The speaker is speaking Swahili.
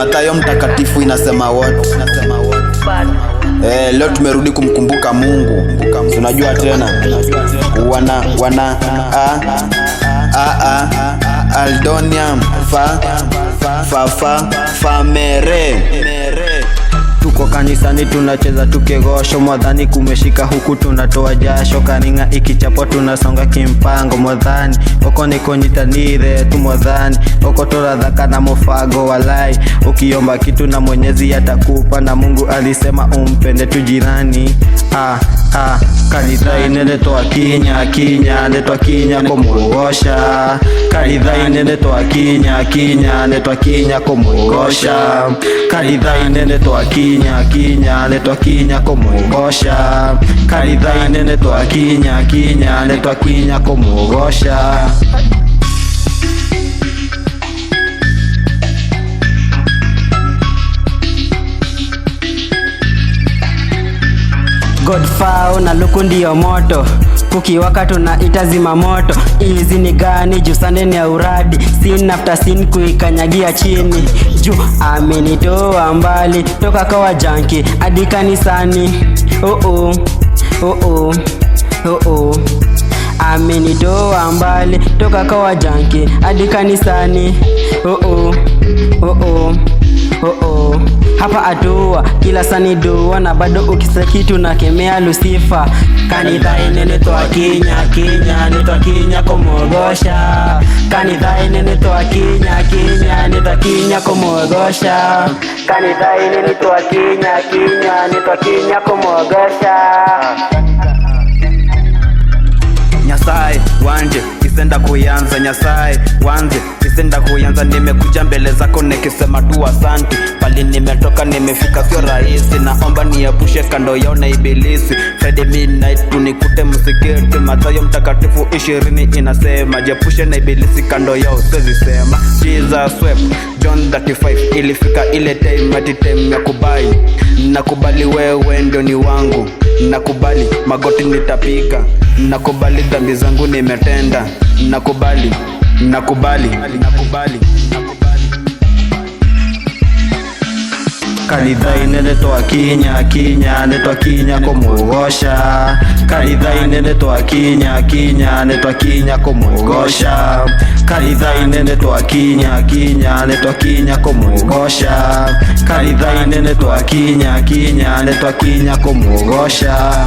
Mathayo mtakatifu inasema what? Leo tumerudi kumkumbuka Mungu. Tunajua tena Aldonium famere. Tuko kanisani tunacheza tukegosho, mwadhani kumeshika huku tunatoa jasho, karinga ikichapo tunasonga kimpango, mwadhani oko niko nyitanire tu, mwadhani oko toradhaka na mofago. Walai ukiomba kitu na Mwenyezi atakupa, na Mungu alisema umpende tu jirani. Kanitha inendetwa kinya netwa kinya kumugosha, kanitha inendetwa kinya netwa kinya kumugosha, kanitha inendetwa kinya netwa kinya kumugosha, kanitha inendetwa kinya netwa kinya kumugosha. Godfao na luku ndio moto, kukiwaka tunaita zima moto. Hizi ni gani juu Sunday ni ya uradi, sin after sin kuikanyagia chini. Juu amenitoa mbali toka kwa janki hadi kanisani. Amenitoa mbali toka kwa janki hadi kanisani. Hapa atua kila sani dua, na bado ukisaki tunakemea Lucifer. Kanitha inendetwa kinya netwa kinya kumugosha, kanitha inendetwa kinya netwa kinya kumugosha, kanitha inendetwa kinya netwa kinya kumugosha. Nyasaye wanje isenda kuyanza, Nyasaye wanje isenda kuyanza. Nimekuja mbele zako nikisema tu asante, pali nimetoka nimefika sio rahisi. Naomba niepushe kando yao na ibilisi. Friday midnight tunikute msikiti. Mathayo mtakatifu 20 inasema jiepushe na ibilisi kando yao siwezi sema. Jesus wept John 35 ilifika ile time ati time ya kubali. Nakubali wewe ndio ni wangu, nakubali magoti nitapiga, nakubali dhambi zangu nimetenda, nakubali. Kanitha inendetwa kinya netwa kinya kumugosha, kanitha inendetwa kinya netwa kinya kumugosha, kanitha inendetwa kinya netwa kinya kumugosha, kanitha inendetwa kinya netwa kinya kumugosha.